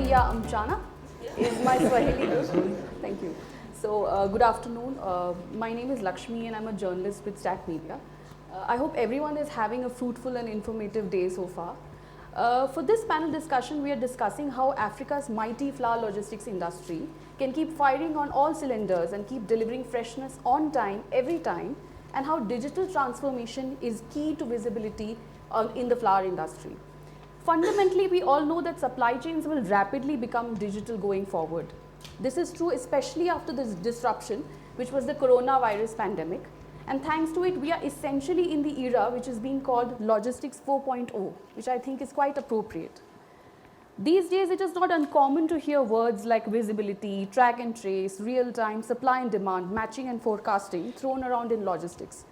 ya mchana is my Swahili. Thank you. So, good afternoon. My name is Lakhmi and I'm a journalist with Stack Media. I hope everyone is having a fruitful and informative day so far. For this panel discussion, we are discussing how Africa's mighty flower logistics industry can keep firing on all cylinders and keep delivering freshness on time, every time, and how digital transformation is key to visibility in the flower industry. Fundamentally, we all know that supply chains will rapidly become digital going forward. This is true especially after this disruption, which was the coronavirus pandemic. And thanks to it, we are essentially in the era which is being called Logistics 4.0, which I think is quite appropriate. These days, it is not uncommon to hear words like visibility, track and trace, real-time, supply and demand, matching and forecasting thrown around in logistics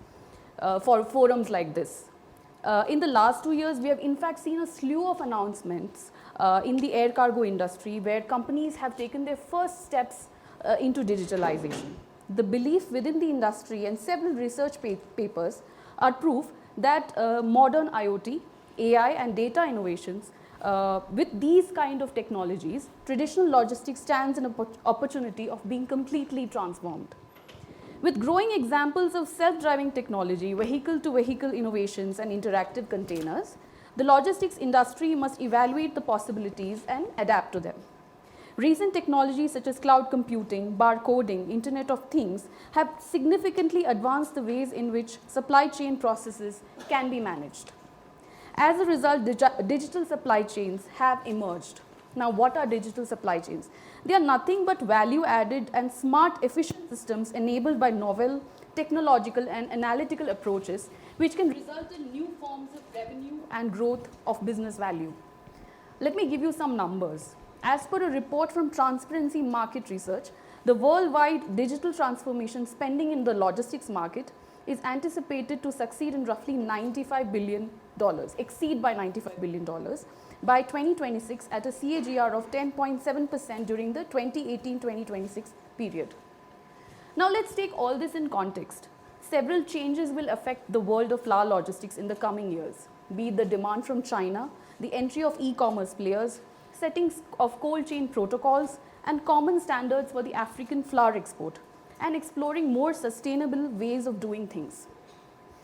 for forums like this. In the last 2 years, we have in fact seen a slew of announcements in the air cargo industry where companies have taken their first steps into digitalization. The belief within the industry and several research papers are proof that modern IoT, AI and data innovations, with these kind of technologies, traditional logistics stands an opportunity of being completely transformed. With growing examples of self-driving technology, vehicle-to-vehicle innovations and interactive containers, the logistics industry must evaluate the possibilities and adapt to them. Recent technologies such as cloud computing, barcoding, Internet of Things have significantly advanced the ways in which supply chain processes can be managed. As a result, digital supply chains have emerged. Now, what are digital supply chains? They are nothing but value-added and smart, efficient systems enabled by novel technological and analytical approaches, which can result in new forms of revenue and growth of business value. Let me give you some numbers. As per a report from Transparency Market Research, the worldwide digital transformation spending in the logistics market is anticipated to succeed in roughly $95 billion, exceed by $95 billion by 2026 at a CAGR of 10.7% during the 2018-2026 period. Now let's take all this in context. Several changes will affect the world of flower logistics in the coming years, be it the demand from China, the entry of e-commerce players, settings of cold chain protocols and common standards for the African flower export, and exploring more sustainable ways of doing things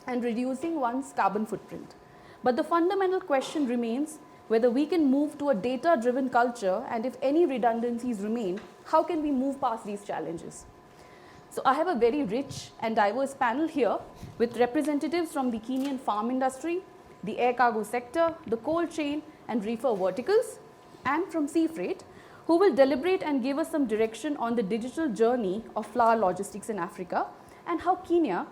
and reducing one's carbon footprint. But the fundamental question remains whether we can move to a data-driven culture, and if any redundancies remain, how can we move past these challenges? So I have a very rich and diverse panel here with representatives from the Kenyan farm industry, the air cargo sector, the cold chain and reefer verticals, and from sea freight, who will deliberate and give us some direction on the digital journey of flower logistics in Africa and how Kenya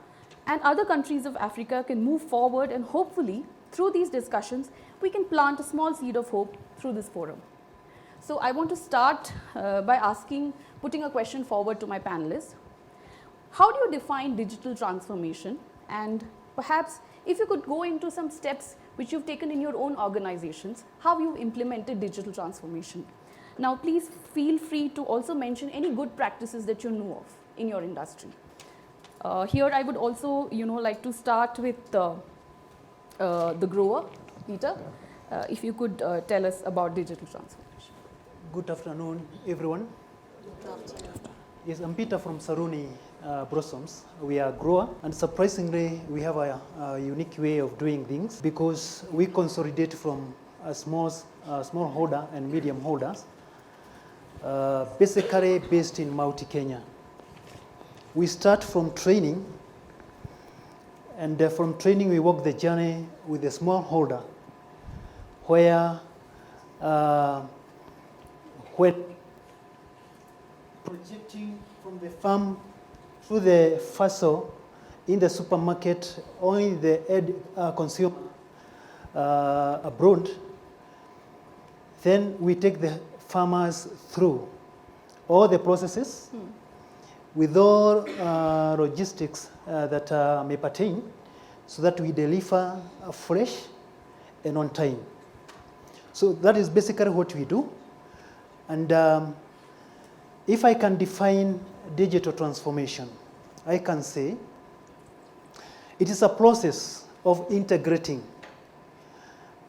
and other countries of Africa can move forward, and hopefully through these discussions we can plant a small seed of hope through this forum. So I want to start by putting a question forward to my panelists. How do you define digital transformation, and perhaps if you could go into some steps which you've taken in your own organizations, how you've implemented digital transformation. Now, please feel free to also mention any good practices that you know of in your industry. Here, I would also, like to start with the grower, Peter. If you could tell us about digital transformation. Good afternoon, everyone. Good afternoon. Yes, I'm Peter from Saruni Blossoms. We are a grower, and surprisingly, we have a unique way of doing things because we consolidate from a small holder and medium holders, basically based in Mauti, Kenya. We start from training, and from training we walk the journey with a small holder, where projecting from the farm through the parcel in the supermarket, only the end consumer abroad. Then we take the farmers through all the processes with all logistics that may pertain, so that we deliver fresh and on time. So that is basically what we do. And if I can define digital transformation, I can say it is a process of integrating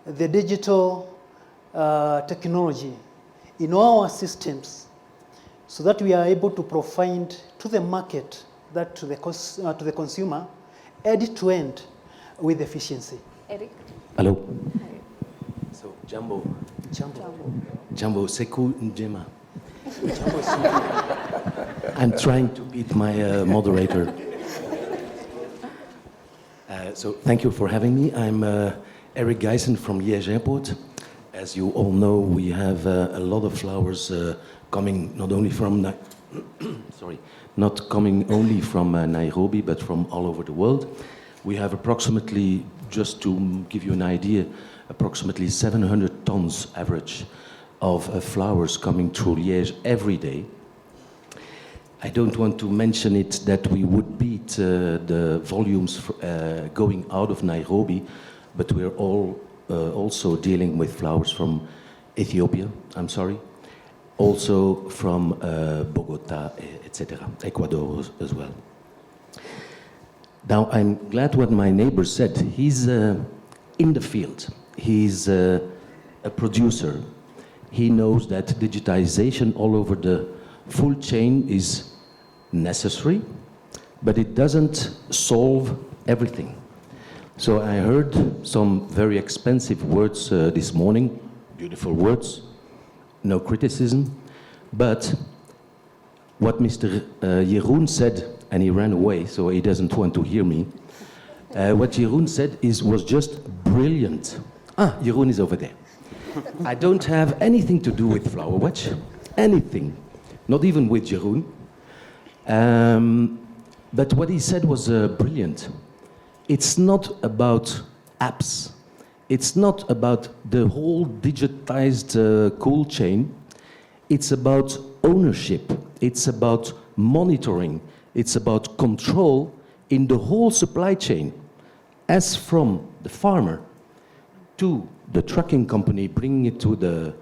the digital technology in our systems so that we are able to provide to the market, that to the consumer, end to end with efficiency. Eric? Hello. Hi. So, Jambo. Jambo. Jambo, Sekou Njema. Jambo is I'm trying to beat my moderator. So, thank you for having me. I'm Eric Gysen from Liege Airport. As you all know, we have a lot of flowers coming not only from Nairobi, but from all over the world. We have approximately, just to give you an idea, approximately 700 tons average of flowers coming through Liège every day. I don't want to mention it that we would beat the volumes going out of Nairobi, but we're also dealing with flowers from Ethiopia, also from Bogota, etc., Ecuador as well. Now, I'm glad what my neighbor said. He's in the field. He's a producer. He knows that digitization all over the full chain is necessary, but it doesn't solve everything. So I heard some very expensive words this morning, beautiful words, no criticism, but what Mr. Jeroen said, and he ran away, so he doesn't want to hear me. What Jeroen said was just brilliant. Jeroen is over there. I don't have anything to do with Flower Watch, anything, not even with Jeroen. But what he said was brilliant. It's not about apps. It's not about the whole digitized cold chain. It's about ownership. It's about monitoring. It's about control in the whole supply chain, as from the farmer to the trucking company bringing it to the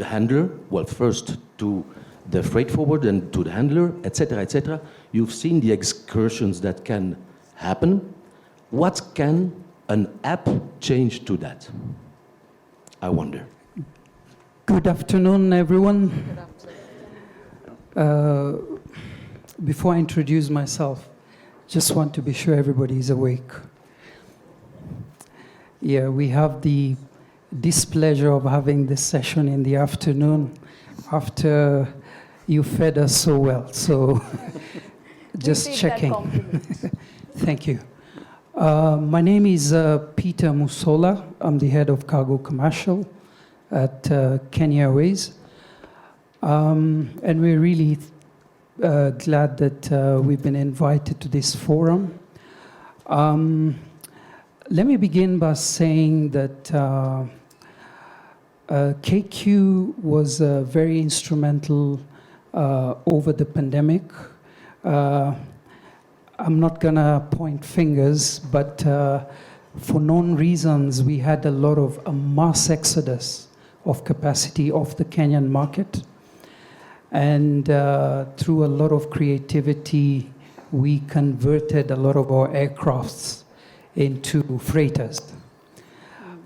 handler, well, first to the freight forward and to the handler, etc., etc. You've seen the excursions that can happen. What can an app change to that? I wonder. Good afternoon, everyone. Good afternoon. Before I introduce myself, just want to be sure everybody is awake. Yeah, we have the displeasure of having this session in the afternoon after you fed us so well. So just checking. Thank you. My name is Peter Musola. I'm the head of cargo commercial at Kenya Airways. And we're really glad that we've been invited to this forum. Let me begin by saying that KQ was very instrumental over the pandemic. I'm not going to point fingers, but for known reasons, we had a lot of a mass exodus of capacity off the Kenyan market. And through a lot of creativity, we converted a lot of our aircrafts into freighters.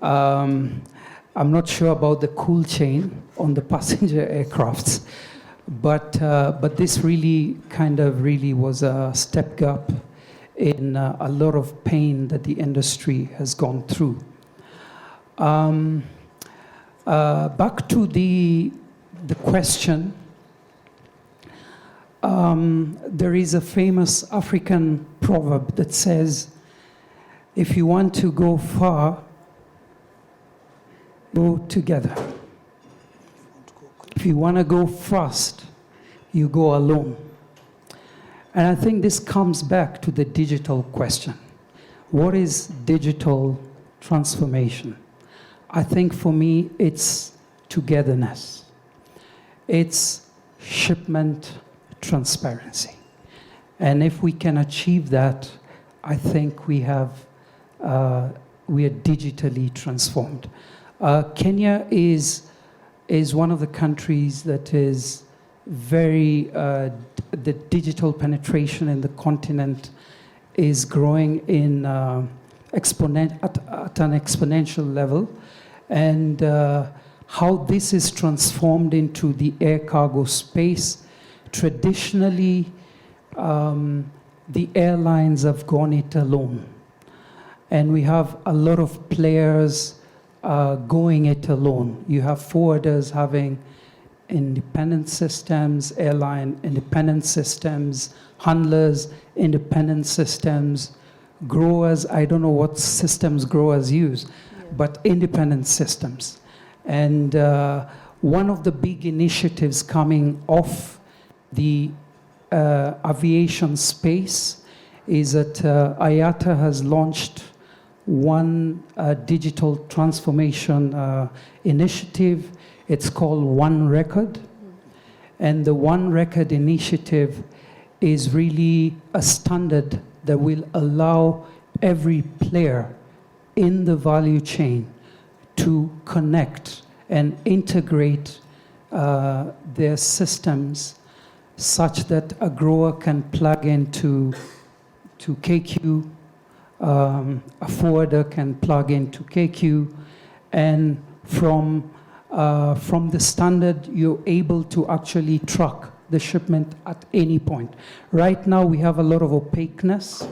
I'm not sure about the cool chain on the passenger aircrafts, but this really was a step up in a lot of pain that the industry has gone through. Back to the question. There is a famous African proverb that says, if you want to go far, go together. If you want to go fast, you go alone. And I think this comes back to the digital question. What is digital transformation? I think for me, it's togetherness. It's shipment transparency. And if we can achieve that, I think we are digitally transformed. Kenya is one of the countries that is very, the digital penetration in the continent is growing in at an exponential level. And how this is transformed into the air cargo space. Traditionally, the airlines have gone it alone. And we have a lot of players going it alone. You have forwarders having independent systems, airline independent systems, handlers, independent systems, growers, I don't know what systems growers use, but independent systems. And one of the big initiatives coming off the aviation space is that IATA has launched one digital transformation initiative. It's called One Record. And the One Record initiative is really a standard that will allow every player in the value chain to connect and integrate their systems such that a grower can plug into KQ, a forwarder can plug into KQ, and from the standard, you're able to actually track the shipment at any point. Right now, we have a lot of opaqueness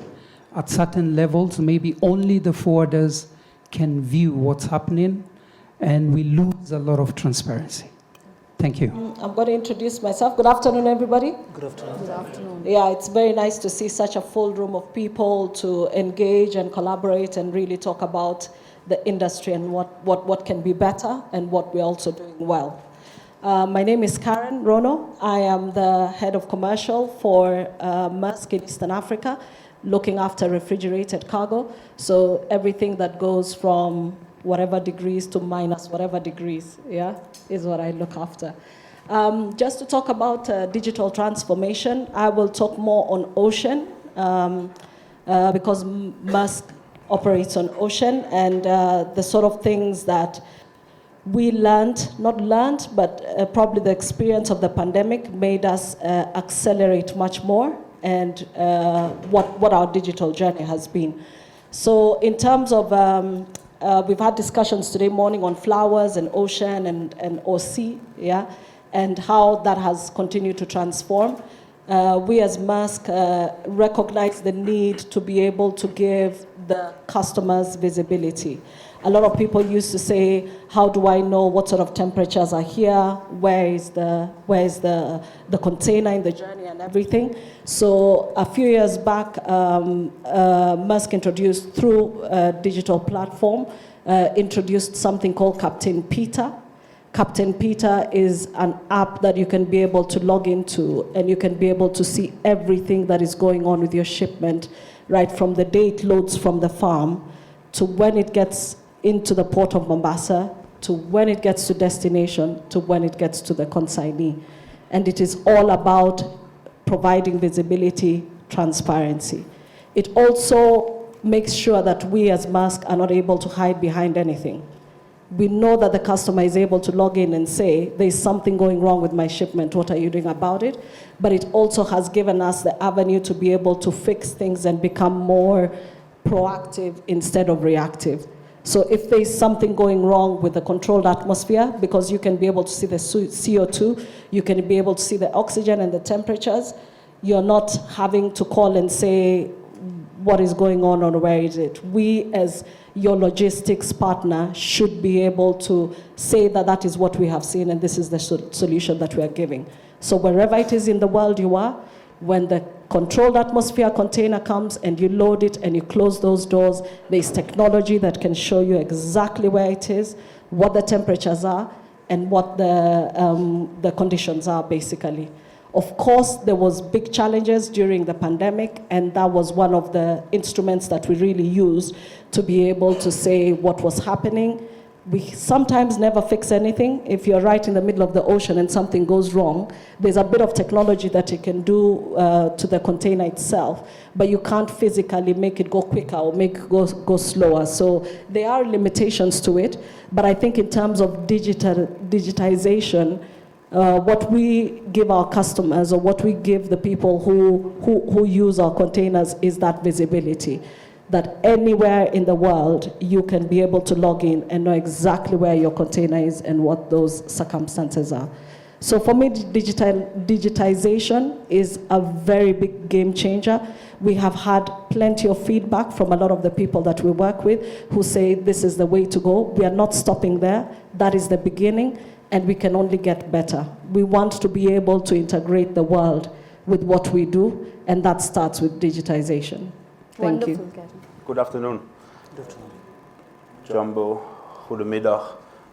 at certain levels. Maybe only the forwarders can view what's happening, and we lose a lot of transparency. Thank you. I'm going to introduce myself. Good afternoon, everybody. Good afternoon. Good afternoon. Yeah, it's very nice to see such a full room of people to engage and collaborate and really talk about the industry and what can be better and what we're also doing well. My name is Karen Rono. I am the head of commercial for Mearsk in Eastern Africa, looking after refrigerated cargo. So everything that goes from whatever degrees to minus whatever degrees, yeah, is what I look after. Just to talk about digital transformation, I will talk more on ocean because Mearsk operates on ocean, and the sort of things that we but probably the experience of the pandemic made us accelerate much more, and what our digital journey has been. So in terms of, we've had discussions today morning on flowers and ocean and OC, yeah, and how that has continued to transform. We as Mearsk recognize the need to be able to give the customers visibility. A lot of people used to say, how do I know what sort of temperatures are here? Where is the container in the journey and everything? So a few years back, Mearsk introduced through a digital platform, introduced something called Captain Peter. Captain Peter is an app that you can be able to log into, and you can be able to see everything that is going on with your shipment, right from the day it loads from the farm to when it gets into the port of Mombasa, to when it gets to destination, to when it gets to the consignee. And it is all about providing visibility, transparency. It also makes sure that we as Mearsk are not able to hide behind anything. We know that the customer is able to log in and say, there's something going wrong with my shipment, what are you doing about it? But it also has given us the avenue to be able to fix things and become more proactive instead of reactive. So if there's something going wrong with the controlled atmosphere, because you can be able to see the CO2, you can be able to see the oxygen and the temperatures, you're not having to call and say, what is going on or where is it? We, as your logistics partner, should be able to say that that is what we have seen and this is the solution that we are giving. So wherever it is in the world you are, when the controlled atmosphere container comes and you load it and you close those doors, there's technology that can show you exactly where it is, what the temperatures are, and what the conditions are, basically. Of course, there was big challenges during the pandemic, and that was one of the instruments that we really used to be able to say what was happening. We sometimes never fix anything. If you're right in the middle of the ocean and something goes wrong, there's a bit of technology that you can do to the container itself, but you can't physically make it go quicker or make it go slower. So there are limitations to it, but I think in terms of digitization, what we give our customers or what we give the people who use our containers is that visibility. that anywhere in the world you can be able to log in and know exactly where your container is and what those circumstances are. So for me, digitization is a very big game changer. We have had plenty of feedback from a lot of the people that we work with who say this is the way to go. We are not stopping there. That is the beginning, and we can only get better. We want to be able to integrate the world with what we do, and that starts with digitization. Thank you. Good afternoon. Good afternoon. Jumbo, goedemiddag,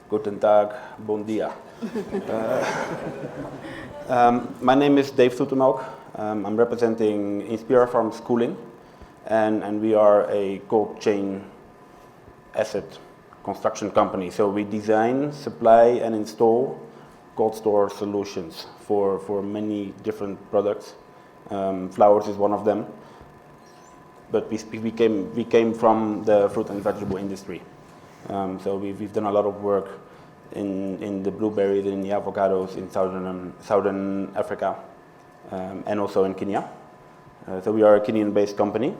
guten tag, bon dia. My name is Dave Zoetemelk. I'm representing InspiraFarms Cooling, and we are a cold chain asset construction company. So we design, supply, and install cold store solutions for many different products. Flowers is one of them. But we came from the fruit and vegetable industry. So we've done a lot of work in the blueberries, in the avocados, in southern Africa, and also in Kenya. So we are a Kenyan-based company.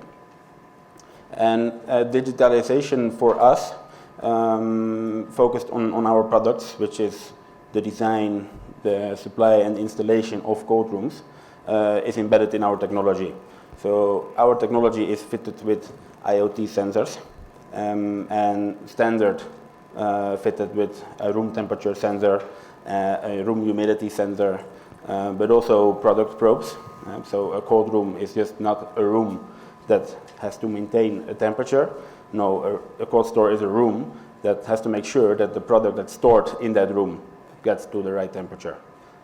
And digitalization for us focused on our products, which is the design, the supply and installation of cold rooms, is embedded in our technology. So our technology is fitted with IoT sensors and standard fitted with a room temperature sensor, a room humidity sensor, but also product probes. So a cold room is just not a room that has to maintain a temperature. No, a cold store is a room that has to make sure that the product that's stored in that room gets to the right temperature.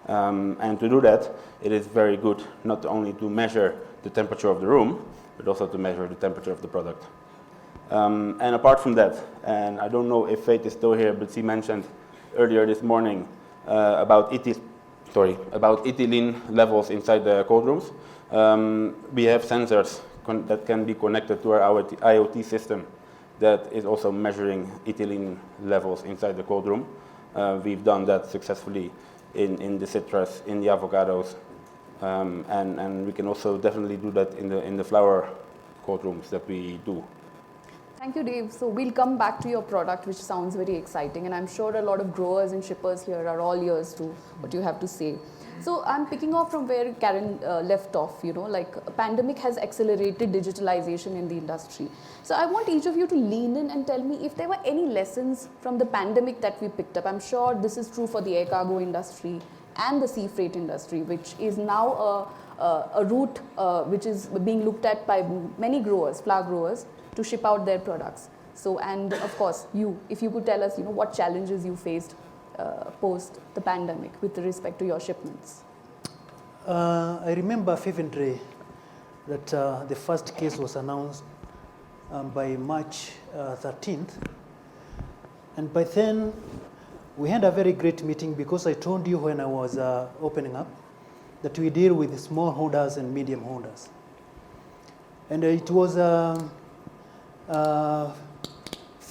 And to do that, it is very good not only to measure the temperature of the room, but also to measure the temperature of the product. And apart from that, and I don't know if Faith is still here, but she mentioned earlier this morning about ethylene levels inside the cold rooms. We have sensors that can be connected to our IoT system that is also measuring ethylene levels inside the cold room. We've done that successfully in the citrus, in the avocados, and we can also definitely do that in the flower cold rooms that we do. Thank you, Dave. So we'll come back to your product, which sounds very exciting, and I'm sure a lot of growers and shippers here are all ears to what you have to say. So I'm picking off from where Karen left off, like a pandemic has accelerated digitalization in the industry. So I want each of you to lean in and tell me if there were any lessons from the pandemic that we picked up. I'm sure this is true for the air cargo industry and the sea freight industry, which is now a route which is being looked at by many growers, flower growers, to ship out their products. So, and of course, if you could tell us, what challenges you faced post the pandemic with respect to your shipments. I remember vividly that the first case was announced by March 13th. And by then, we had a very great meeting because I told you when I was opening up that we deal with small holders and medium holders. And it was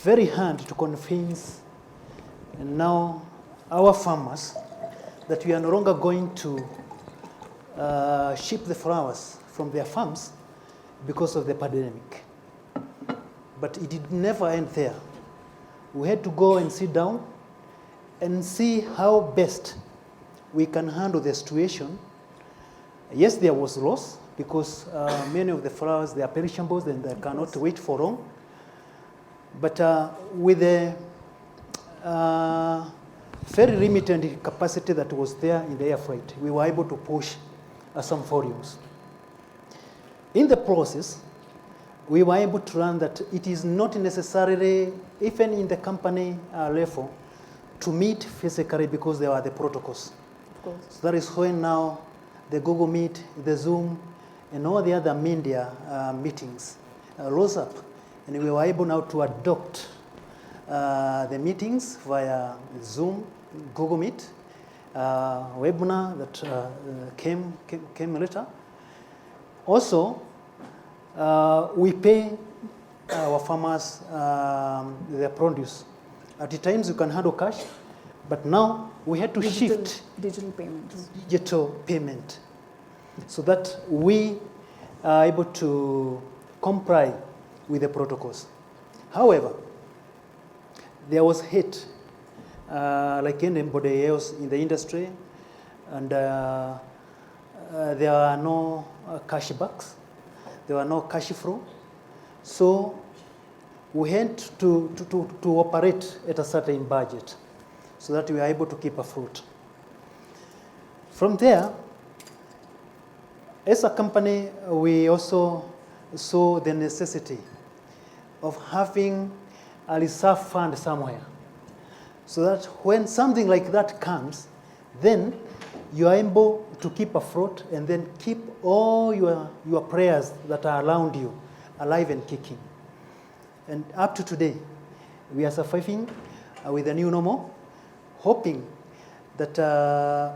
very hard to convince now our farmers that we are no longer going to ship the flowers from their farms because of the pandemic. But it did never end there. We had to go and sit down and see how best we can handle the situation. Yes, there was loss because many of the flowers, they are perishables and they cannot wait for long. But with the very limited capacity that was there in the air freight, we were able to push some volumes. In the process, we were able to learn that it is not necessarily, even in the company level, to meet physically because there are the protocols. Of course. So that is when now the Google Meet, the Zoom, and all the other media meetings rose up. And we were able now to adopt the meetings via Zoom, Google Meet, webinar that came later. Also, we pay our farmers their produce. At the times you can handle cash, but now we had to shift digital payments. Digital payment, so that we are able to comply with the protocols. However, there was hate, like anybody else in the industry, and there are no cash backs, there were no cash flow. So we had to operate at a certain budget so that we are able to keep afloat. From there, as a company, we also saw the necessity of having a reserve fund somewhere, so that when something like that comes, then you are able to keep afloat and then keep all your prayers that are around you alive and kicking. And up to today, we are surviving with the new normal, hoping that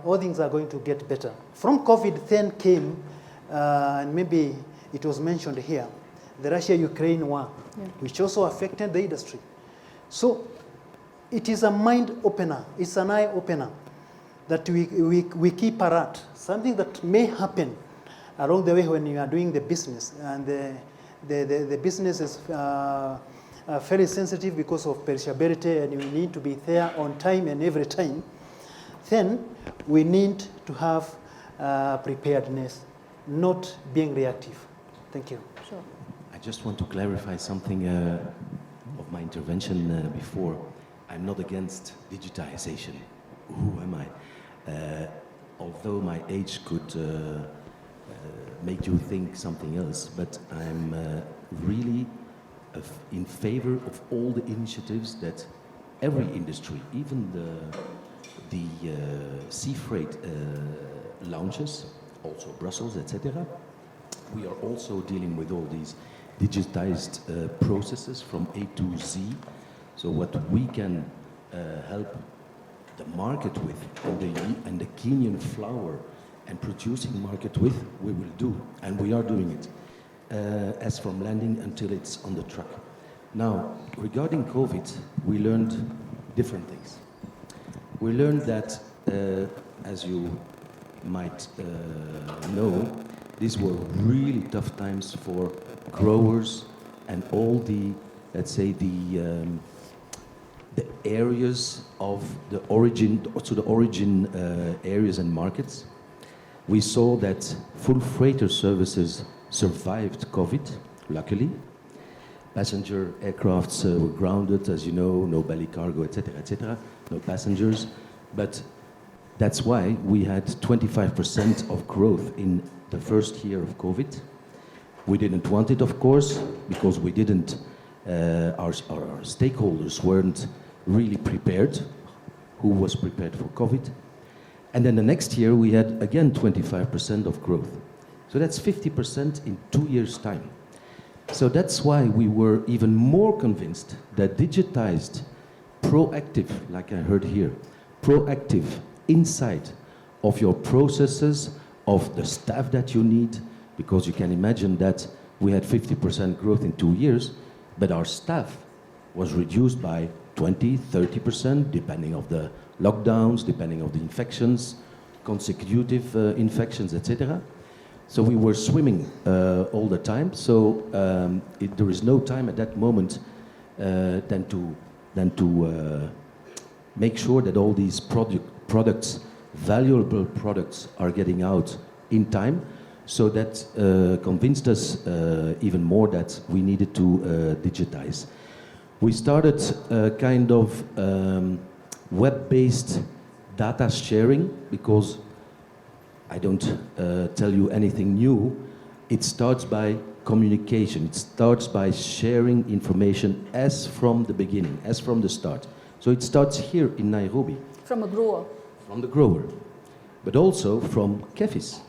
all things are going to get better. From COVID then came, and maybe it was mentioned here, the Russia-Ukraine war, which also affected the industry. So it is a mind opener, it's an eye opener that we keep alert. Something that may happen along the way when you are doing the business, and the business is very sensitive because of perishability, and you need to be there on time and every time. Then we need to have preparedness, not being reactive. Thank you. Sure. I just want to clarify something of my intervention before. I'm not against digitization. Who am I? Although my age could make you think something else, but I'm really in favor of all the initiatives that every industry, even the sea freight launches, also Brussels, etc. We are also dealing with all these digitized processes from A to Z. So what we can help the market with, and the Kenyan flour and producing market with, we will do, and we are doing it, as from landing until it's on the truck. Now, regarding COVID, we learned different things. We learned that, as you might know, these were really tough times for growers and all the, let's say, the areas of the origin, so the origin areas and markets. We saw that full freighter services survived COVID, luckily. Passenger aircrafts were grounded, as you know, no belly cargo, etc., no passengers. But that's why we had 25% of growth in the first year of COVID. We didn't want it, of course, because we didn't, our stakeholders weren't really prepared. Who was prepared for COVID? And then the next year we had again 25% of growth. So that's 50% in 2 years' time. So that's why we were even more convinced that digitized, proactive, like I heard here, proactive insight of your processes, of the staff that you need, because you can imagine that we had 50% growth in 2 years, but our staff was reduced by 20, 30%, depending on the lockdowns, depending on the infections, consecutive infections, etc. So we were swimming all the time. So there is no time at that moment than to make sure that all these products, valuable products, are getting out in time. So that convinced us even more that we needed to digitize. We started kind of web-based data sharing, because I don't tell you anything new. It starts by communication. It starts by sharing information as from the beginning, as from the start. So it starts here in Nairobi. From a grower. From the grower, but also from Kefis.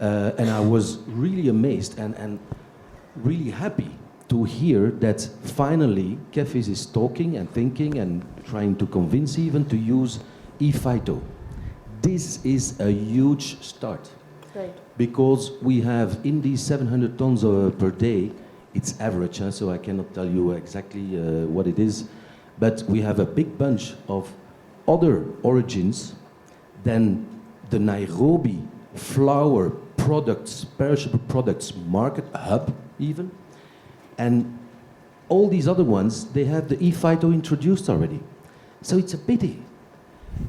And I was really amazed and really happy to hear that finally Kefis is talking and thinking and trying to convince even to use e-phyto. This is a huge start. Right. Because we have in these 700 tons per day, it's average, so I cannot tell you exactly what it is, but we have a big bunch of other origins than the Nairobi flour products, perishable products market hub even. And all these other ones, they have the e-phyto introduced already. So it's a pity.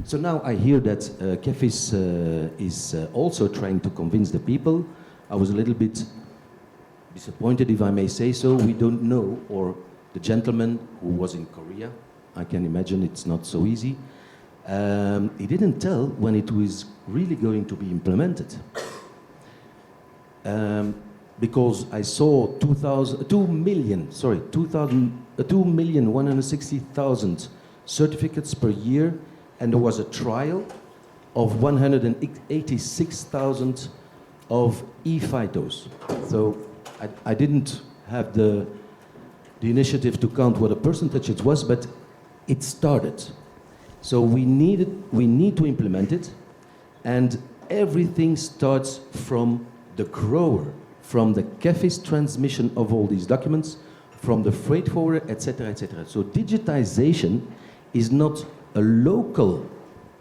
So now I hear that Kefis is also trying to convince the people. I was a little bit disappointed, if I may say so. We don't know, or the gentleman who was in Korea, I can imagine it's not so easy. He didn't tell when it was really going to be implemented. Because I saw 2,160,000 certificates per year, and there was a trial of 186,000 of e-phytos. So I didn't have the initiative to count what a percentage it was, but it started. So we need to implement it, and everything starts from the grower, from the Kefis transmission of all these documents, from the freight forwarder, etc., etc. So digitization is not a local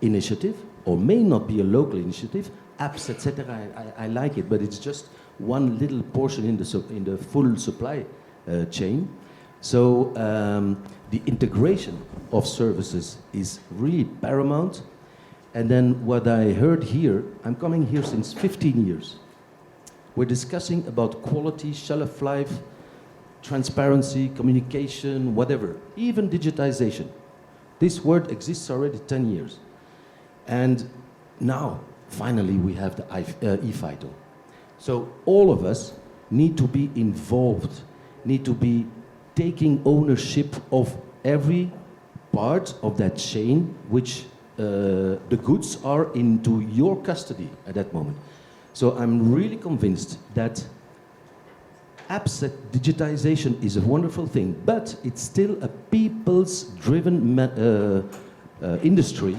initiative, or may not be a local initiative. Apps, etc. I like it, but it's just one little portion in the full supply chain. So the integration of services is really paramount. And then what I heard here, I'm coming here since 15 years. We're discussing about quality, shelf life, transparency, communication, whatever, even digitization. This word exists already 10 years. And now, finally, we have the e-phyto. So all of us need to be involved, need to be taking ownership of every part of that chain which the goods are into your custody at that moment. So I'm really convinced that apps digitization is a wonderful thing, but it's still a people's driven industry.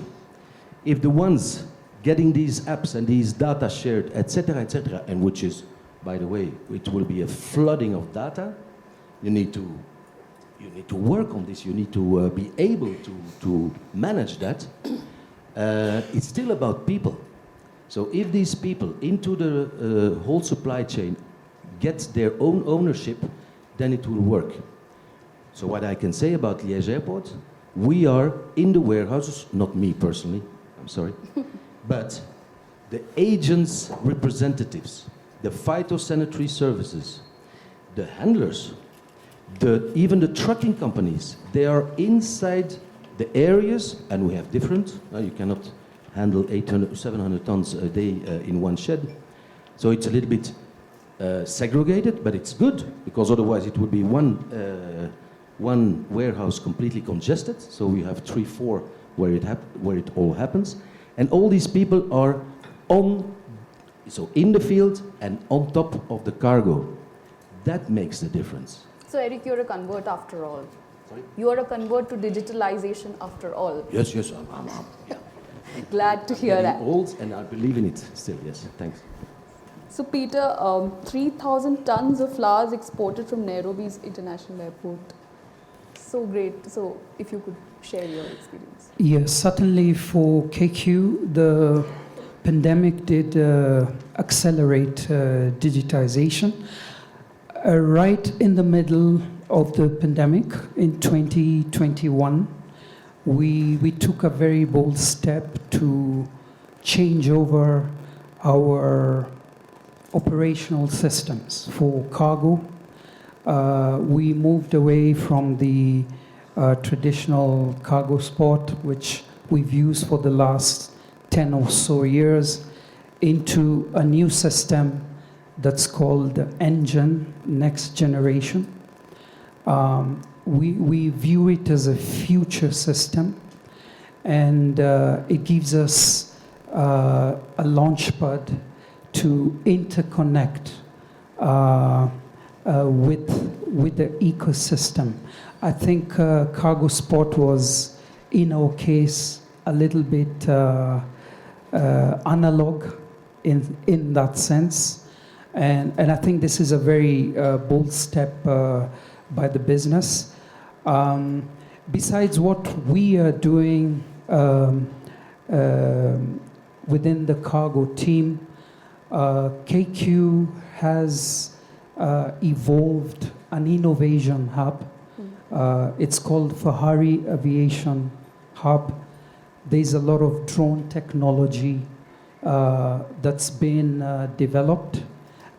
If the ones getting these apps and these data shared, etc., and which is, by the way, it will be a flooding of data, you need to work on this, you need to be able to manage that. It's still about people. So if these people into the whole supply chain get their own ownership, then it will work. So what I can say about Liege Airport, we are in the warehouses, not me personally, I'm sorry, but the agents' representatives, the phytosanitary services, the handlers, even the trucking companies, they are inside the areas, and we have different, you cannot handle 800, 700 tons a day in one shed. So it's a little bit segregated, but it's good, because otherwise it would be one warehouse completely congested. So we have 3, 4 where it all happens. And all these people are in the field and on top of the cargo. That makes the difference. So Eric, you're a convert after all. Sorry? You are a convert to digitalization after all. Yes, I'm yeah. Glad to hear that. Old, and I believe in it still, yes, thanks. So Peter, 3,000 tons of flowers exported from Nairobi's international airport. So great. So if you could share your experience. Yes, certainly for KQ, the pandemic did accelerate digitization. Right in the middle of the pandemic in 2021, we took a very bold step to change over our operational systems for cargo. We moved away from the traditional cargo spot, which we've used for the last 10 or so years, into a new system that's called the Engine Next Generation. We view it as a future system, and it gives us a launchpad to interconnect with the ecosystem. I think cargo spot was, in our case, a little bit analog in that sense, and I think this is a very bold step by the business. Besides what we are doing within the cargo team, KQ has evolved an innovation hub. It's called Fahari Aviation Hub. There's a lot of drone technology that's been developed,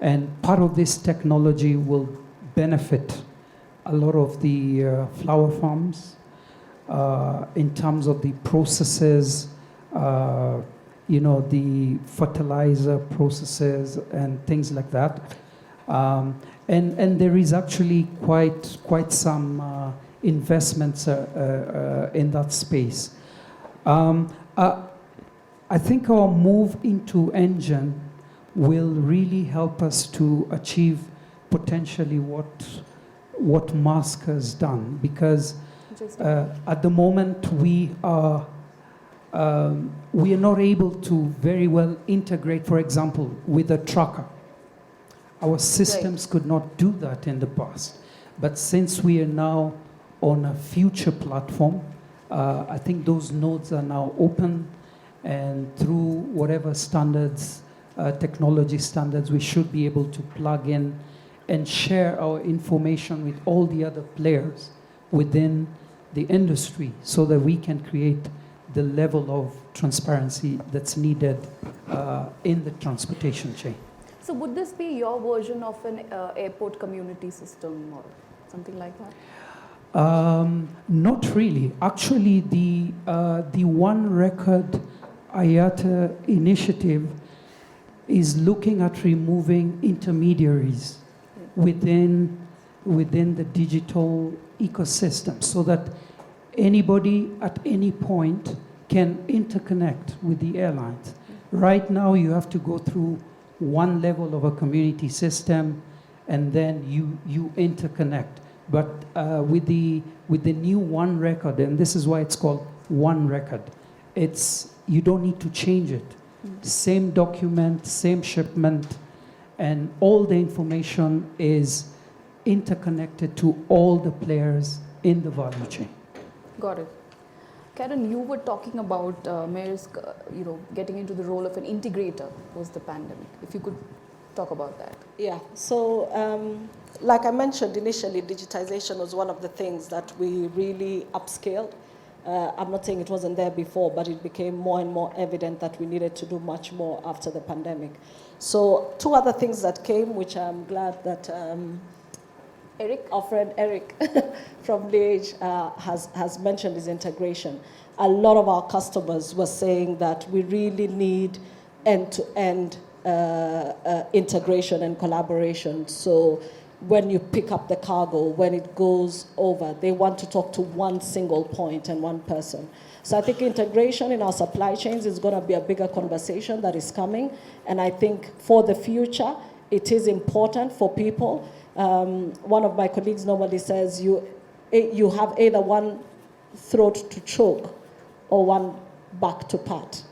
and part of this technology will benefit a lot of the flower farms in terms of the processes, the fertilizer processes and things like that. And there is actually quite some investments in that space. I think our move into engine will really help us to achieve potentially what Mearsk has done, because at the moment we are not able to very well integrate, for example, with a trucker. Our systems could not do that in the past. But since we are now on a future platform, I think those nodes are now open, and through whatever standards, technology standards, we should be able to plug in and share our information with all the other players within the industry so that we can create the level of transparency that's needed in the transportation chain. So would this be your version of an airport community system or something like that? Not really. Actually, the One Record IATA initiative is looking at removing intermediaries within the digital ecosystem so that anybody at any point can interconnect with the airlines. Right now, you have to go through one level of a community system, and then you interconnect. But with the new One Record, and this is why it's called One Record, you don't need to change it. Same document, same shipment, and all the information is interconnected to all the players in the value chain. Got it. Karen, you were talking about Mearsk, getting into the role of an integrator post the pandemic. If you could talk about that. Yeah, so like I mentioned initially, digitization was one of the things that we really upscaled. I'm not saying it wasn't there before, but it became more and more evident that we needed to do much more after the pandemic. So two other things that came, which I'm glad that our friend Eric from Liege has mentioned, is integration. A lot of our customers were saying that we really need end-to-end integration and collaboration. So when you pick up the cargo, when it goes over, they want to talk to one single point and one person. So I think integration in our supply chains is going to be a bigger conversation that is coming. And I think for the future, it is important for people. One of my colleagues normally says you have either one throat to choke or one back to pat.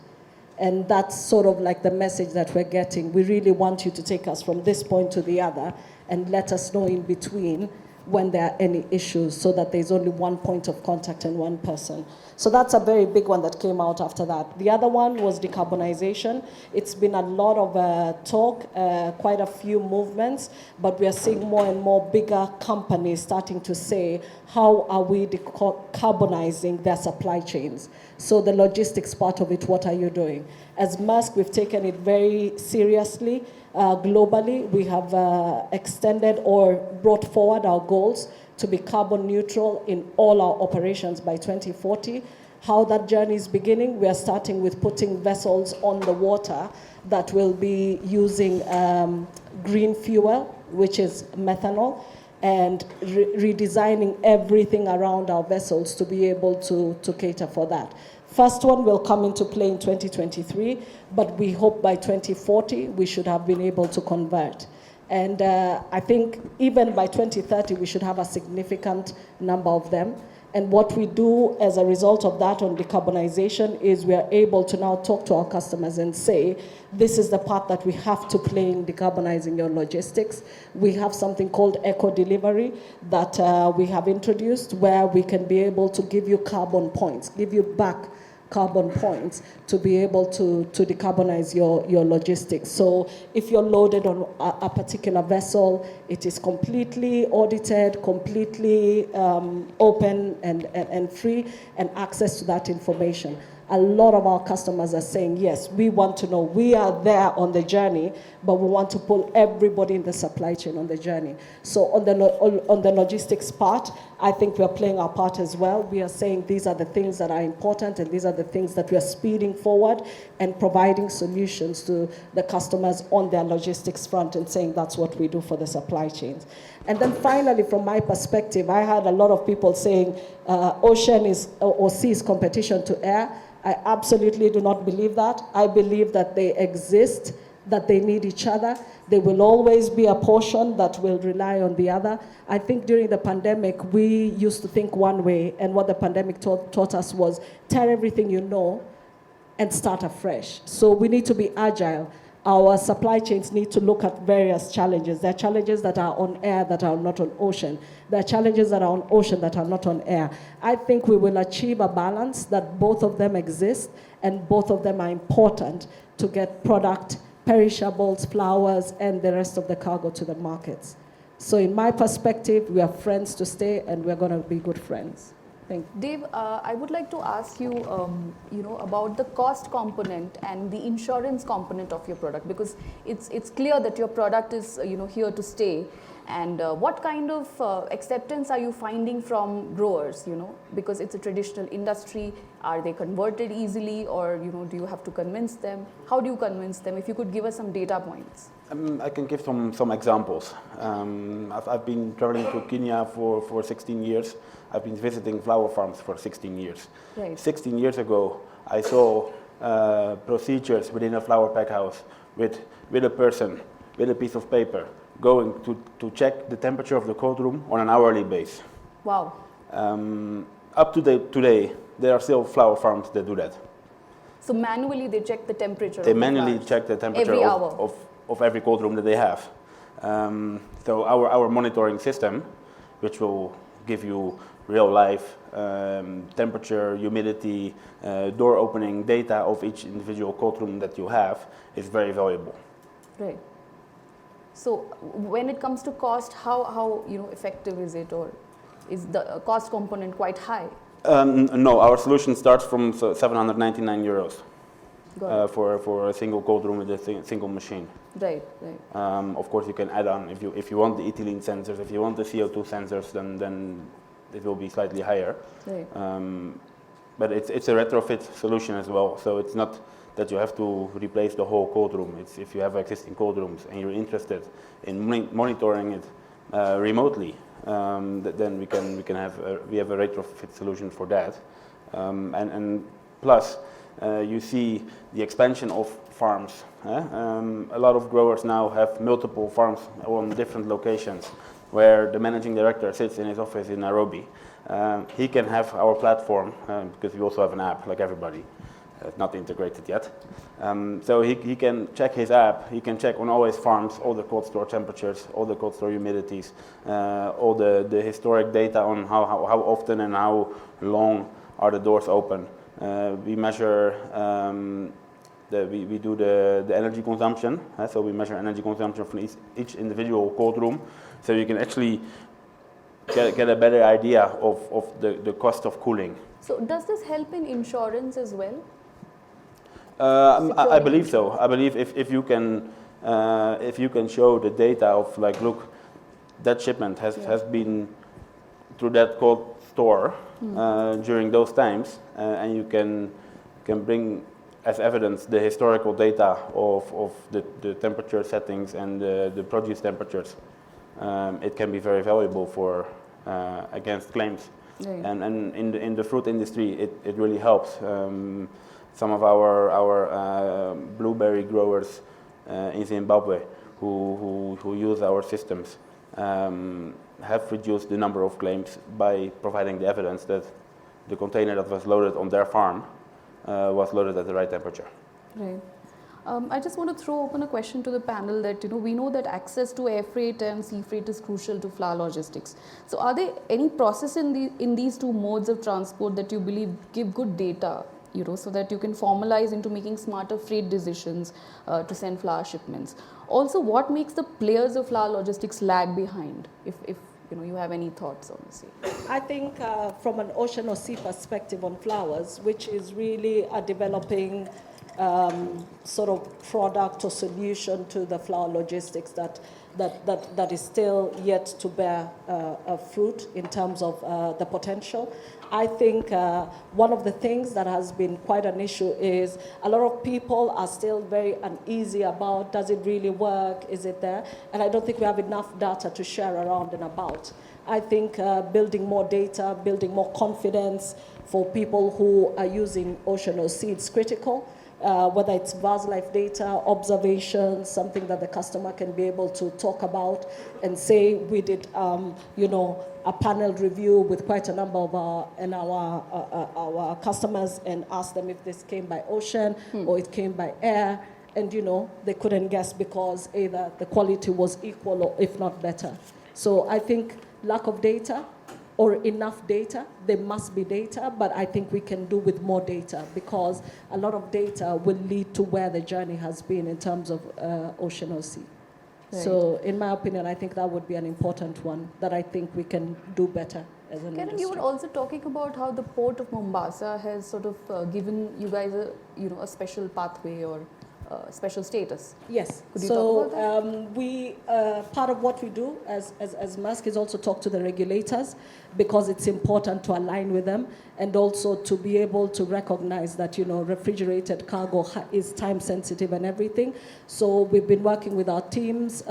And that's sort of like the message that we're getting. We really want you to take us from this point to the other and let us know in between when there are any issues so that there's only one point of contact and one person. So that's a very big one that came out after that. The other one was decarbonization. It's been a lot of talk, quite a few movements, but we are seeing more and more bigger companies starting to say, how are we decarbonizing their supply chains? So the logistics part of it, what are you doing? As Mearsk, we've taken it very seriously. Globally, we have extended or brought forward our goals to be carbon neutral in all our operations by 2040. How that journey is beginning, we are starting with putting vessels on the water that will be using green fuel, which is methanol, and redesigning everything around our vessels to be able to cater for that. First one will come into play in 2023, but we hope by 2040 we should have been able to convert. And I think even by 2030 we should have a significant number of them. And what we do as a result of that on decarbonization is we are able to now talk to our customers and say, this is the part that we have to play in decarbonizing your logistics. We have something called eco delivery that we have introduced where we can be able to give you carbon points, give you back carbon points to be able to decarbonize your logistics. So if you're loaded on a particular vessel, it is completely audited, completely open and free, and access to that information. A lot of our customers are saying, yes, we want to know. We are there on the journey, but we want to pull everybody in the supply chain on the journey. So on the logistics part, I think we are playing our part as well. We are saying these are the things that are important, and these are the things that we are speeding forward and providing solutions to the customers on their logistics front, and saying that's what we do for the supply chains. And then finally, from my perspective, I had a lot of people saying ocean is or sea is competition to air. I absolutely do not believe that. I believe that they exist, that they need each other. There will always be a portion that will rely on the other. I think during the pandemic, we used to think one way, and what the pandemic taught us was tear everything you know and start afresh. So we need to be agile. Our supply chains need to look at various challenges. There are challenges that are on air that are not on ocean. There are challenges that are on ocean that are not on air. I think we will achieve a balance that both of them exist and both of them are important to get product, perishables, flowers, and the rest of the cargo to the markets. So in my perspective, we are friends to stay, and we're going to be good friends. Thank you. Dave, I would like to ask you, about the cost component and the insurance component of your product, because it's clear that your product is here to stay. And what kind of acceptance are you finding from growers? Because it's a traditional industry. Are they converted easily, or do you have to convince them? How do you convince them? If you could give us some data points. I can give some examples. I've been traveling to Kenya for 16 years. I've been visiting flower farms for 16 years. Right. 16 years ago, I saw procedures within a flower pack house with a person, with a piece of paper, going to check the temperature of the cold room on an hourly basis. Wow. Up to today, there are still flower farms that do that. So manually they check the temperature. They manually check the temperature every hour. of every cold room that they have. So our monitoring system, which will give you real life temperature, humidity, door opening data of each individual cold room that you have, is very valuable. Right. So when it comes to cost, how effective is it, or is the cost component quite high? No, our solution starts from 799 euros for a single cold room with a single machine. Right. Of course, you can add on if you want the ethylene sensors, if you want the CO2 sensors, then it will be slightly higher. Right. But it's a retrofit solution as well, so it's not that you have to replace the whole cold room. It's if you have existing cold rooms and you're interested in monitoring it remotely, then we have a retrofit solution for that. And plus, you see the expansion of farms. A lot of growers now have multiple farms on different locations, where the managing director sits in his office in Nairobi. He can have our platform, because we also have an app like everybody. It's not integrated yet. So he can check his app, he can check on all his farms, all the cold store temperatures, all the cold store humidities, all the historic data on how often and how long are the doors open. We measure, we do the energy consumption, so we measure energy consumption from each individual cold room, so you can actually get a better idea of the cost of cooling. So does this help in insurance as well? I believe so. I believe if you can show the data of like, look, that shipment has been through that cold store during those times, and you can bring as evidence the historical data of the temperature settings and the produce temperatures, it can be very valuable for against claims. Right. And in the fruit industry, it really helps. Some of our blueberry growers in Zimbabwe who use our systems have reduced the number of claims by providing the evidence that the container that was loaded on their farm was loaded at the right temperature. Right. I just want to throw open a question to the panel that, we know that access to air freight and sea freight is crucial to flower logistics. So are there any process in these two modes of transport that you believe give good data so that you can formalize into making smarter freight decisions to send flower shipments. Also, what makes the players of flower logistics lag behind? If you have any thoughts on this? I think from an ocean or sea perspective on flowers, which is really a developing sort of product or solution to the flower logistics that is still yet to bear fruit in terms of the potential. I think one of the things that has been quite an issue is a lot of people are still very uneasy about, does it really work, is it there? And I don't think we have enough data to share around and about. I think building more data, building more confidence for people who are using ocean or sea is critical. Whether it's wildlife data, observations, something that the customer can be able to talk about and say, we did, a panel review with quite a number of our customers and asked them if this came by ocean or it came by air. And, they couldn't guess because either the quality was equal or if not better. So I think lack of data or enough data, there must be data, but I think we can do with more data because a lot of data will lead to where the journey has been in terms of ocean or sea. Right. So in my opinion, I think that would be an important one that I think we can do better as an industry. You were also talking about how the port of Mombasa has sort of given you guys a special pathway or special status. Yes. Could you talk about that? We part of what we do as Mearsk is also talk to the regulators because it's important to align with them and also to be able to recognize that refrigerated cargo is time sensitive and everything. So we've been working with our teams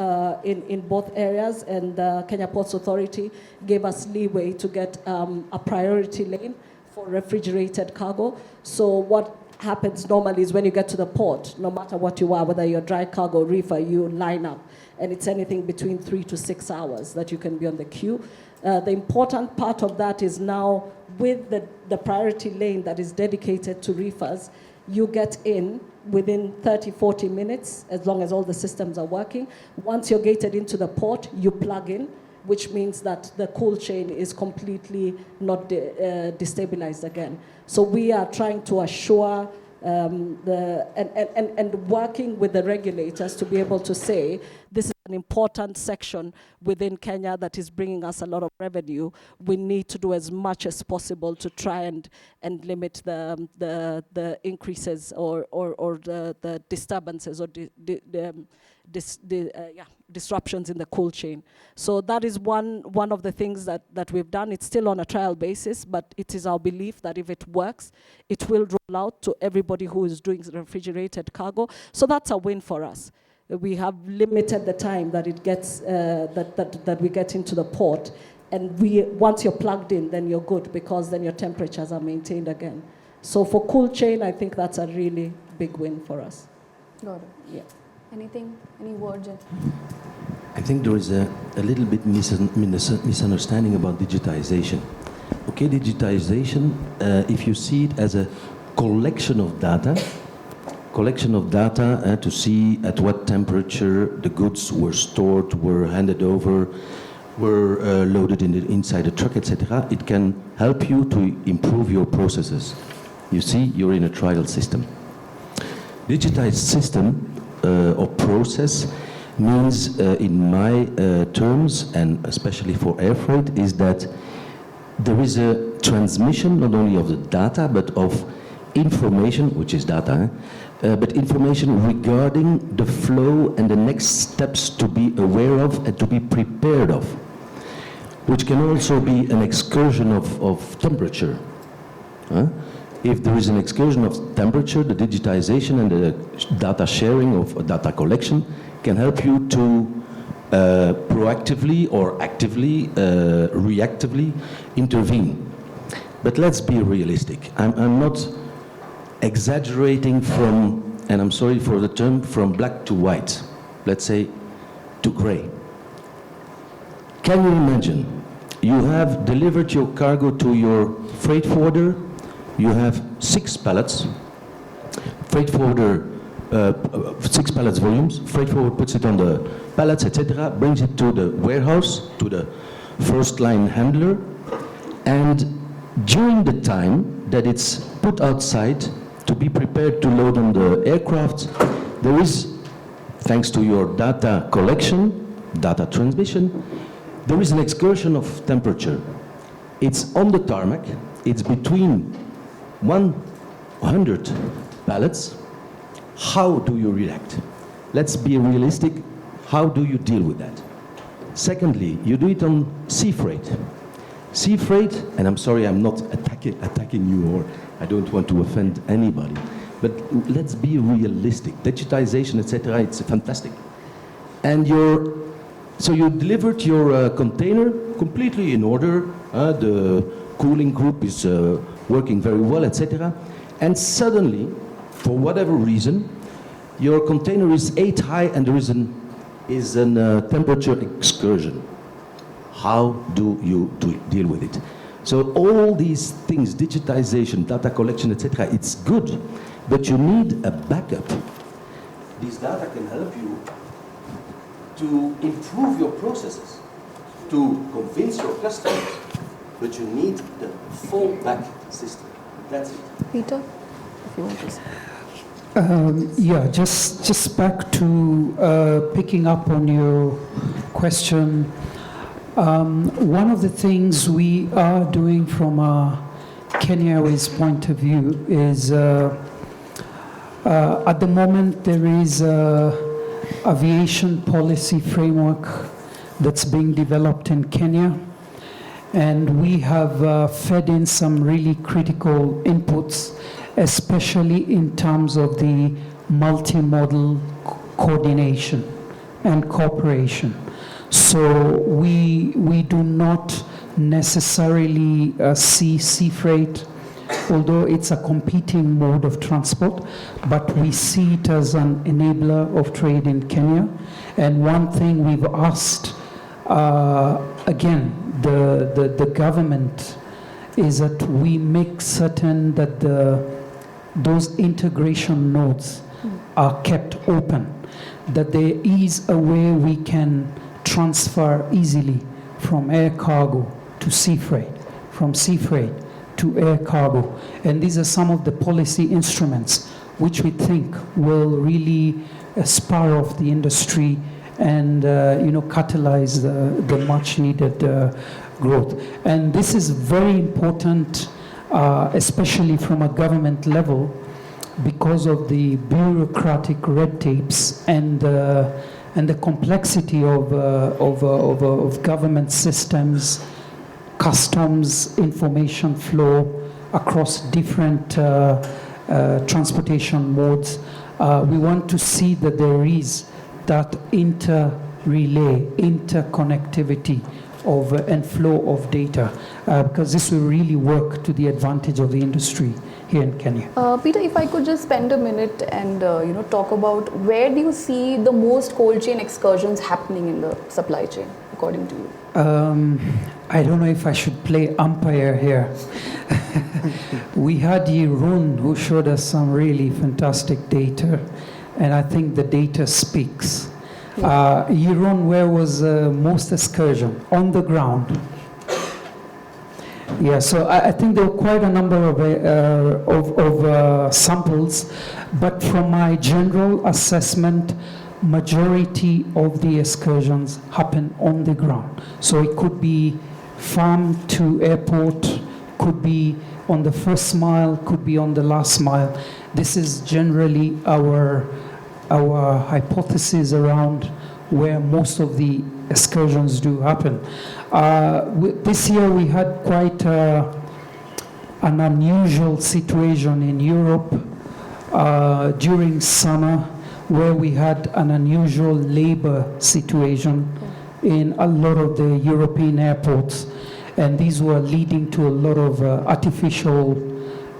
in both areas, and the Kenya Ports Authority gave us leeway to get a priority lane for refrigerated cargo. So what happens normally is when you get to the port, no matter what you are, whether you're dry cargo or reefer, you line up. And it's anything between 3 to 6 hours that you can be on the queue. The important part of that is now with the priority lane that is dedicated to reefers, you get in within 30, 40 minutes, as long as all the systems are working. Once you're gated into the port, you plug in, which means that the cold chain is completely not destabilized again. So we are trying to assure and working with the regulators to be able to say this is an important section within Kenya that is bringing us a lot of revenue. We need to do as much as possible to try and limit the increases or the disturbances or disruptions in the cold chain. So that is one of the things that we've done. It's still on a trial basis, but it is our belief that if it works, it will roll out to everybody who is doing refrigerated cargo. So that's a win for us. We have limited the time that it gets that we get into the port, and once you're plugged in, then you're good because then your temperatures are maintained again. So for cold chain, I think that's a really big win for us. Got it. Yeah. Any word, Jen? I think there is a little bit misunderstanding about digitization. Okay, digitization, if you see it as a collection of data to see at what temperature the goods were stored, were handed over, were loaded inside the truck, etc. It can help you to improve your processes. You see, you're in a trial system. Digitized system or process means, in my terms, and especially for air freight, is that there is a transmission not only of the data, but of information, which is data, but information regarding the flow and the next steps to be aware of and to be prepared of, which can also be an excursion of temperature. If there is an excursion of temperature, the digitization and the data sharing of data collection can help you to proactively or actively, reactively intervene. But let's be realistic. I'm not exaggerating from, and I'm sorry for the term, from black to white, let's say to gray. Can you imagine? You have delivered your cargo to your freight forwarder. You have 6 pallets, freight forwarder, 6 pallets volumes, freight forwarder puts it on the pallets, etc., brings it to the warehouse, to the first line handler, and during the time, that it's put outside to be prepared to load on the aircraft. There is, thanks to your data collection, data transmission, there is an excursion of temperature. It's on the tarmac, it's between 100 pallets. How do you react? Let's be realistic. How do you deal with that? Secondly, you do it on sea freight. Sea freight, and I'm sorry, I'm not attacking you, or I don't want to offend anybody, but let's be realistic. Digitization, etc., it's fantastic. And so you delivered your container completely in order. The cooling group is working very well, etc. And suddenly, for whatever reason, your container is 8 high and there is a temperature excursion. How do you deal with it? So all these things, digitization, data collection, etc., it's good, but you need a backup. This data can help you to improve your processes, to convince your customers, but you need the fallback system. That's it. Peter, if you want to say. Yeah, just back to picking up on your question. One of the things we are doing from a Kenya Airways point of view is at the moment there is a aviation policy framework that's being developed in Kenya, and we have fed in some really critical inputs, especially in terms of the multimodal coordination and cooperation. So we do not necessarily see sea freight, although it's a competing mode of transport, but we see it as an enabler of trade in Kenya. And one thing we've asked, again, the government, is that we make certain that those integration nodes are kept open, that there is a way we can transfer easily from air cargo to sea freight, from sea freight to air cargo. And these are some of the policy instruments which we think will really spur off the industry and catalyze the much needed growth. And this is very important, especially from a government level, because of the bureaucratic red tapes and the complexity of government systems, customs, information flow across different transportation modes. We want to see that there is that inter-relay, interconnectivity and flow of data, because this will really work to the advantage of the industry here in Kenya. Peter, if I could just spend a minute and talk about where do you see the most cold chain excursions happening in the supply chain, according to you? I don't know if I should play umpire here. We had Jeroen who showed us some really fantastic data, and I think the data speaks. Jeroen, where was most excursion? On the ground. Yeah, so I think there were quite a number of samples, but from my general assessment, majority of the excursions happen on the ground. So it could be farm to airport, could be on the first mile, could be on the last mile. This is generally our hypothesis around where most of the excursions do happen. This year we had quite an unusual situation in Europe during summer, where we had an unusual labor situation in a lot of the European airports, and these were leading to a lot of artificial,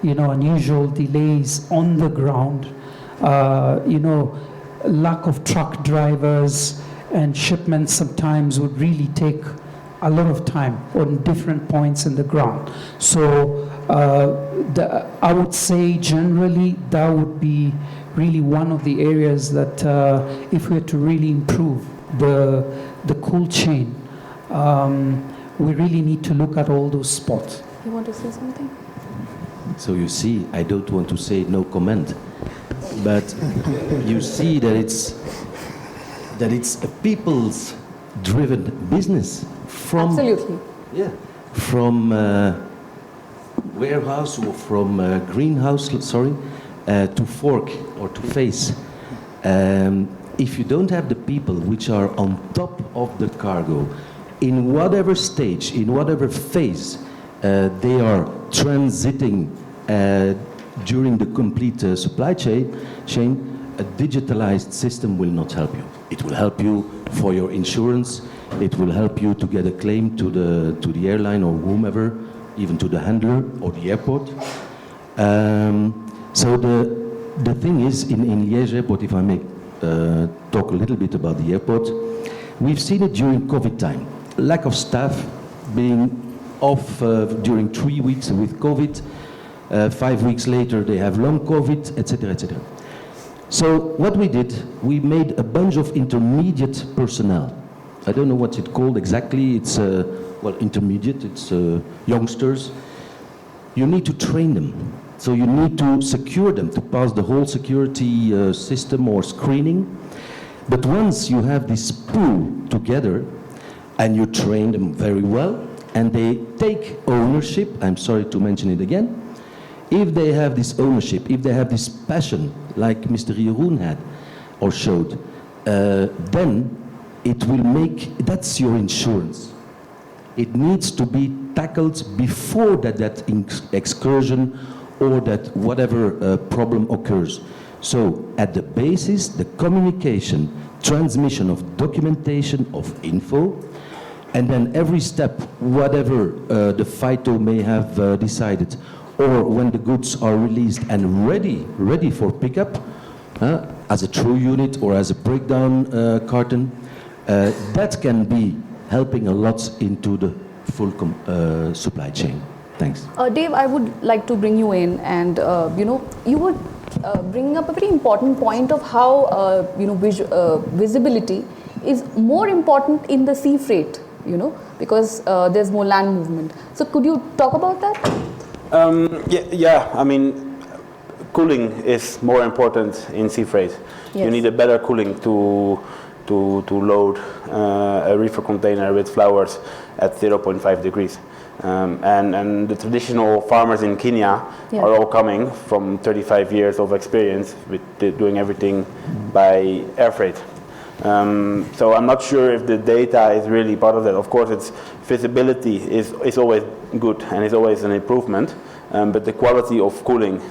unusual delays on the ground. Lack of truck drivers, and shipments sometimes would really take a lot of time on different points in the ground. So I would say generally that would be really one of the areas that if we were to really improve the cold chain, we really need to look at all those spots. You want to say something? So you see, I don't want to say no comment, but you see that it's a people's driven business from Absolutely. from warehouse or from greenhouse, to fork or to face. If you don't have the people which are on top of the cargo, in whatever stage, in whatever phase they are transiting during the complete supply chain, a digitalized system will not help you. It will help you for your insurance. It will help you to get a claim to the airline or whomever, even to the handler or the airport. So the thing is, in Liege Airport, if I may talk a little bit about the airport, we've seen it during COVID time. Lack of staff, being off during 3 weeks with COVID. 5 weeks later, they have long COVID, etc., etc. So what we did, we made a bunch of intermediate personnel. I don't know what's it called exactly. It's well, intermediate. It's youngsters. You need to train them. So you need to secure them to pass the whole security system or screening. But once you have this pool together and you train them very well and they take ownership, I'm sorry to mention it again, if they have this ownership, if they have this passion like Mr. Jeroen had or showed, then it will make, that's your insurance. It needs to be tackled before that excursion or that whatever problem occurs. So at the basis, the communication, transmission of documentation, of info, and then every step, whatever the FITO may have decided, or when the goods are released and ready for pickup, as a true unit or as a breakdown carton, that can be helping a lot into the full supply chain. Thanks. Dave, I would like to bring you in, and you were bringing up a very important point of how visibility is more important in the sea freight, because there's more land movement. So could you talk about that? Yeah. I mean, cooling is more important in sea freight. Yes. You need a better cooling to load a reefer container with flowers at 0.5 degrees. And the traditional farmers in Kenya are all coming from 35 years of experience with doing everything by air freight. So I'm not sure if the data is really part of that. Of course, its visibility is always good and is always an improvement, but the quality of cooling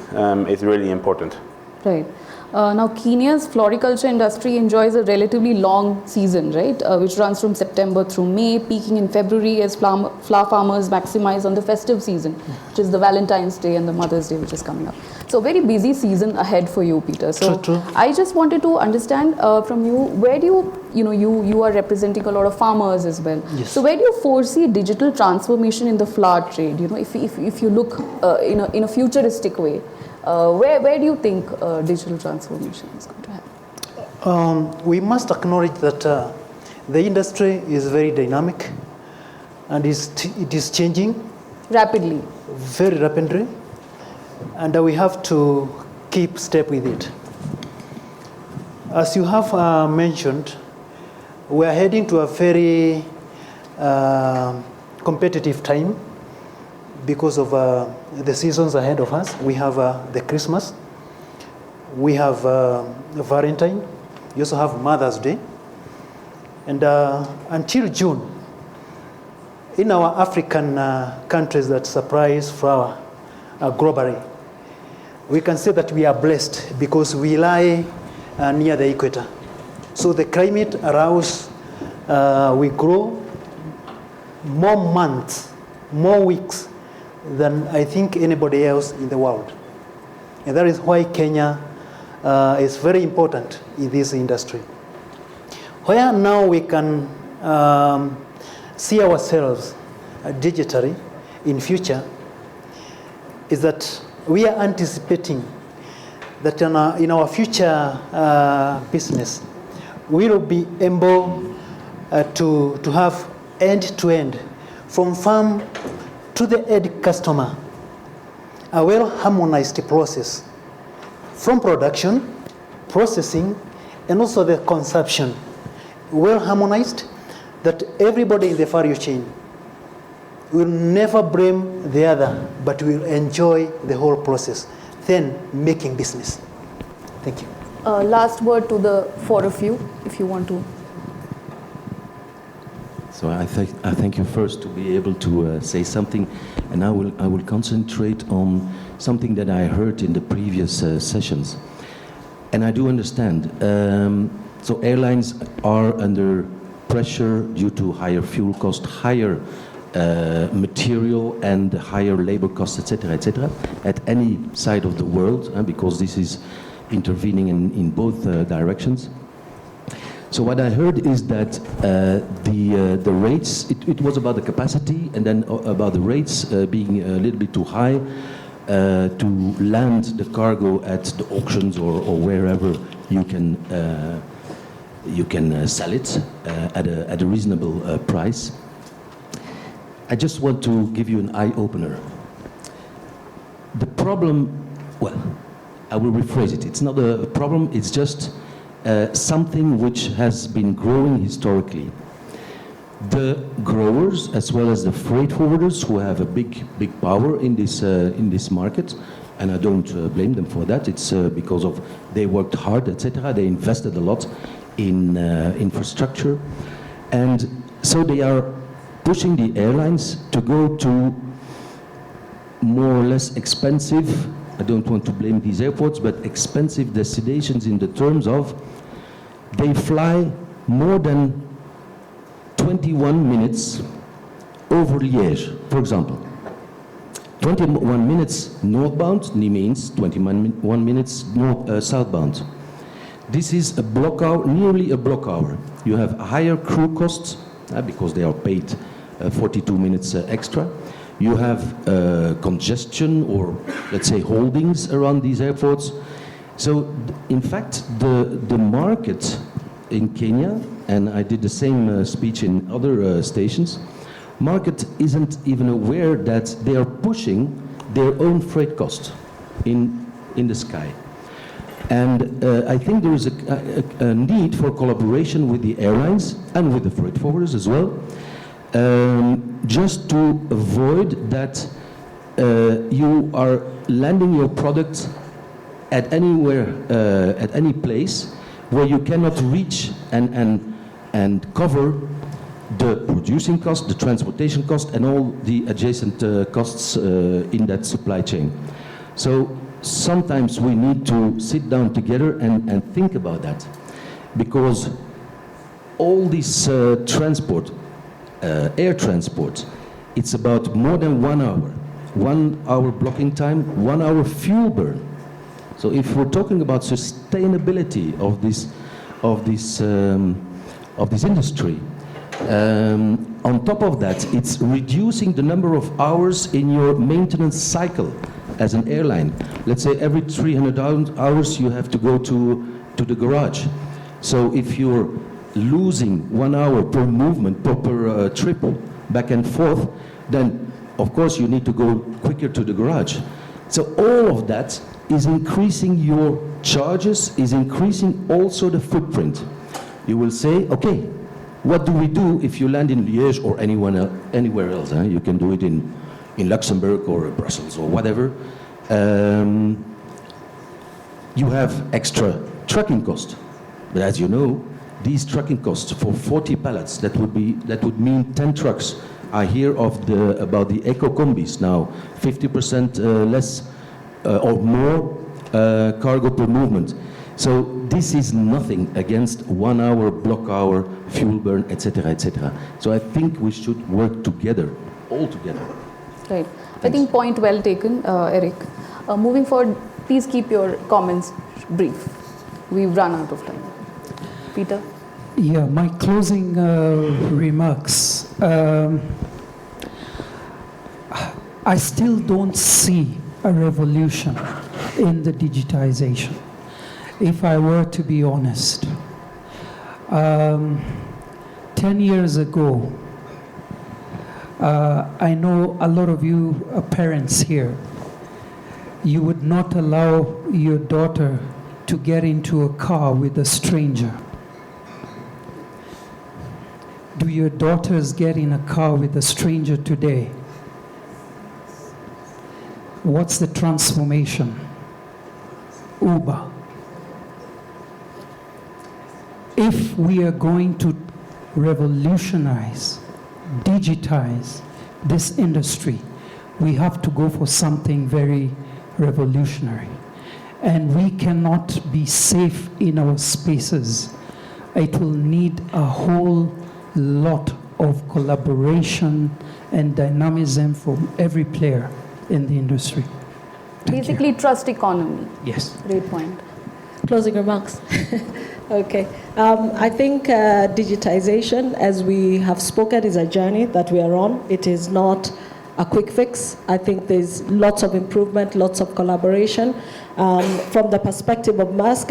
is really important. Right. Now, Kenya's floriculture industry enjoys a relatively long season, right, which runs from September through May, peaking in February as flower farmers maximize on the festive season, which is the Valentine's Day and the Mother's Day, which is coming up. So, very busy season ahead for you, Peter. So, True. I just wanted to understand from you, where do you are representing a lot of farmers as well. Yes. So, where do you foresee digital transformation in the flower trade? If you look in a futuristic way. Where do you think digital transformation is going to happen? We must acknowledge that the industry is very dynamic and it is changing Rapidly. very rapidly, and we have to keep step with it. As you have mentioned, we are heading to a very competitive time because of the seasons ahead of us. We have the Christmas, we have Valentine, we also have Mother's Day, and until June, in our African countries that supply flower globally, we can say that we are blessed because we lie near the equator. So the climate allows we grow more months, more weeks than I think anybody else in the world. And that is why Kenya is very important in this industry. Where now we can see ourselves digitally in future is that we are anticipating that in our future business, we will be able to have end-to-end from farm to the end customer. a well-harmonized process from production, processing, and also the consumption. Well-harmonized, that everybody in the value chain will never blame the other, but will enjoy the whole process, then making business. Thank you. Last word to the four of you, if you want to. So I thank you first to be able to say something, and I will concentrate on something that I heard in the previous sessions. And I do understand. So airlines are under pressure due to higher fuel cost, higher material and higher labor costs, etc., at any side of the world, because this is intervening in both directions. So what I heard is that the rates, it was about the capacity and then about the rates being a little bit too high to land the cargo at the auctions or wherever you can sell it at a reasonable price. I just want to give you an eye-opener. The problem, well, I will rephrase it. It's not a problem, it's just something which has been growing historically. The growers, as well as the freight forwarders, who have a big power in this market, and I don't blame them for that. It's because of they worked hard, etc. They invested a lot in infrastructure, and so they are pushing the airlines to go to more or less expensive, I don't want to blame these airports, but expensive destinations in the terms of they fly more than 21 minutes over Liege, for example. 21 minutes northbound means 21 minutes southbound. This is a block hour, nearly a block hour. You have higher crew costs because they are paid 42 minutes extra. You have congestion or, let's say, holdings around these airports. So, in fact, the market in Kenya, and I did the same speech in other stations, market isn't even aware that they are pushing their own freight cost in the sky. And I think there is a need for collaboration with the airlines and with the freight forwarders as well, just to avoid that you are landing your product at anywhere, at any place where you cannot reach and cover the producing cost, the transportation cost, and all the adjacent costs in that supply chain. So sometimes we need to sit down together and think about that, because all this transport, air transport, it's about more than 1 hour. 1 hour blocking time, 1 hour fuel burn. So if we're talking about sustainability of this industry, on top of that, it's reducing the number of hours in your maintenance cycle as an airline. Let's say every 300 hours you have to go to the garage. So if you're losing 1 hour per movement, per trip back and forth, then of course you need to go quicker to the garage. So all of that is increasing your charges, is increasing also the footprint. You will say, okay, what do we do if you land in Liège or anywhere else? You can do it in Luxembourg or Brussels or whatever. You have extra trucking cost. But as you know, these trucking costs for 40 pallets, that would mean 10 trucks. I hear about the eco combis now, 50% less or more cargo per movement. So this is nothing against 1 hour, block hour, fuel burn, etc., etc. So I think we should work together, all together. Right. Thanks. I think point well taken, Eric. Moving forward, please keep your comments brief. We've run out of time. Peter? Yeah, my closing remarks. I still don't see a revolution in the digitization, if I were to be honest. 10 years ago, I know a lot of you are parents here. you would not allow your daughter to get into a car with a stranger. Do your daughters get in a car with a stranger today? What's the transformation? Uber. If we are going to revolutionize, digitize this industry, we have to go for something very revolutionary. And we cannot be safe in our spaces. It will need a whole lot of collaboration and dynamism from every player in the industry. Basically, trust economy. Yes. Great point. Closing remarks. Okay. I think digitization, as we have spoken, is a journey that we are on. It is not a quick fix. I think there's lots of improvement, lots of collaboration. From the perspective of Mearsk,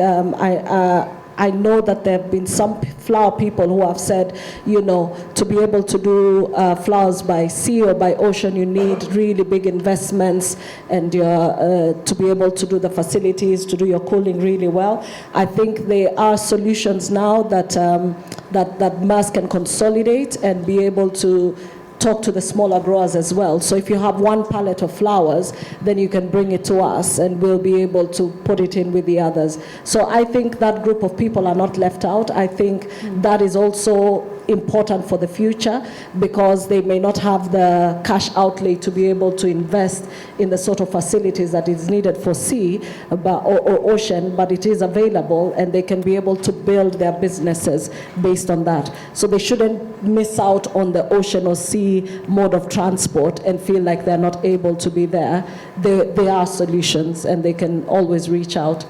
I know that there have been some flower people who have said, you know, to be able to do flowers by sea or by ocean, you need really big investments, and to be able to do the facilities, to do your cooling really well. I think there are solutions now that that Mearsk can consolidate and be able to talk to the smaller growers as well. So if you have one pallet of flowers, then you can bring it to us and we'll be able to put it in with the others. So I think that group of people are not left out. I think that is also important for the future, because they may not have the cash outlay to be able to invest in the sort of facilities that is needed for sea or ocean, but it is available and they can be able to build their businesses based on that. So they shouldn't miss out on the ocean or sea mode of transport and feel like they're not able to be there. There are solutions and they can always reach out.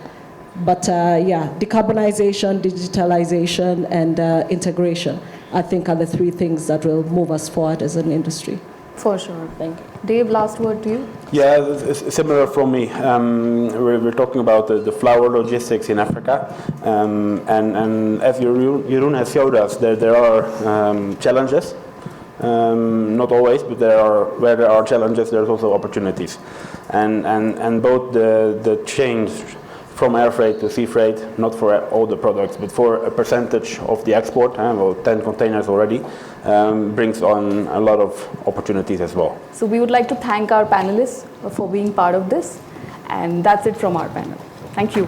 But yeah, decarbonization, digitalization, and integration, I think, are the three things that will move us forward as an industry. For sure. Thank you. Dave, last word to you. Yeah, it's similar from me. We're talking about the flower logistics in Africa, and as Jeroen has showed us, there are challenges. Not always, but where there are challenges, there's also opportunities, and both the change from air freight to sea freight, not for all the products, but for a percentage of the export, well, 10 containers already, brings on a lot of opportunities as well. So we would like to thank our panelists for being part of this, and that's it from our panel. Thank you.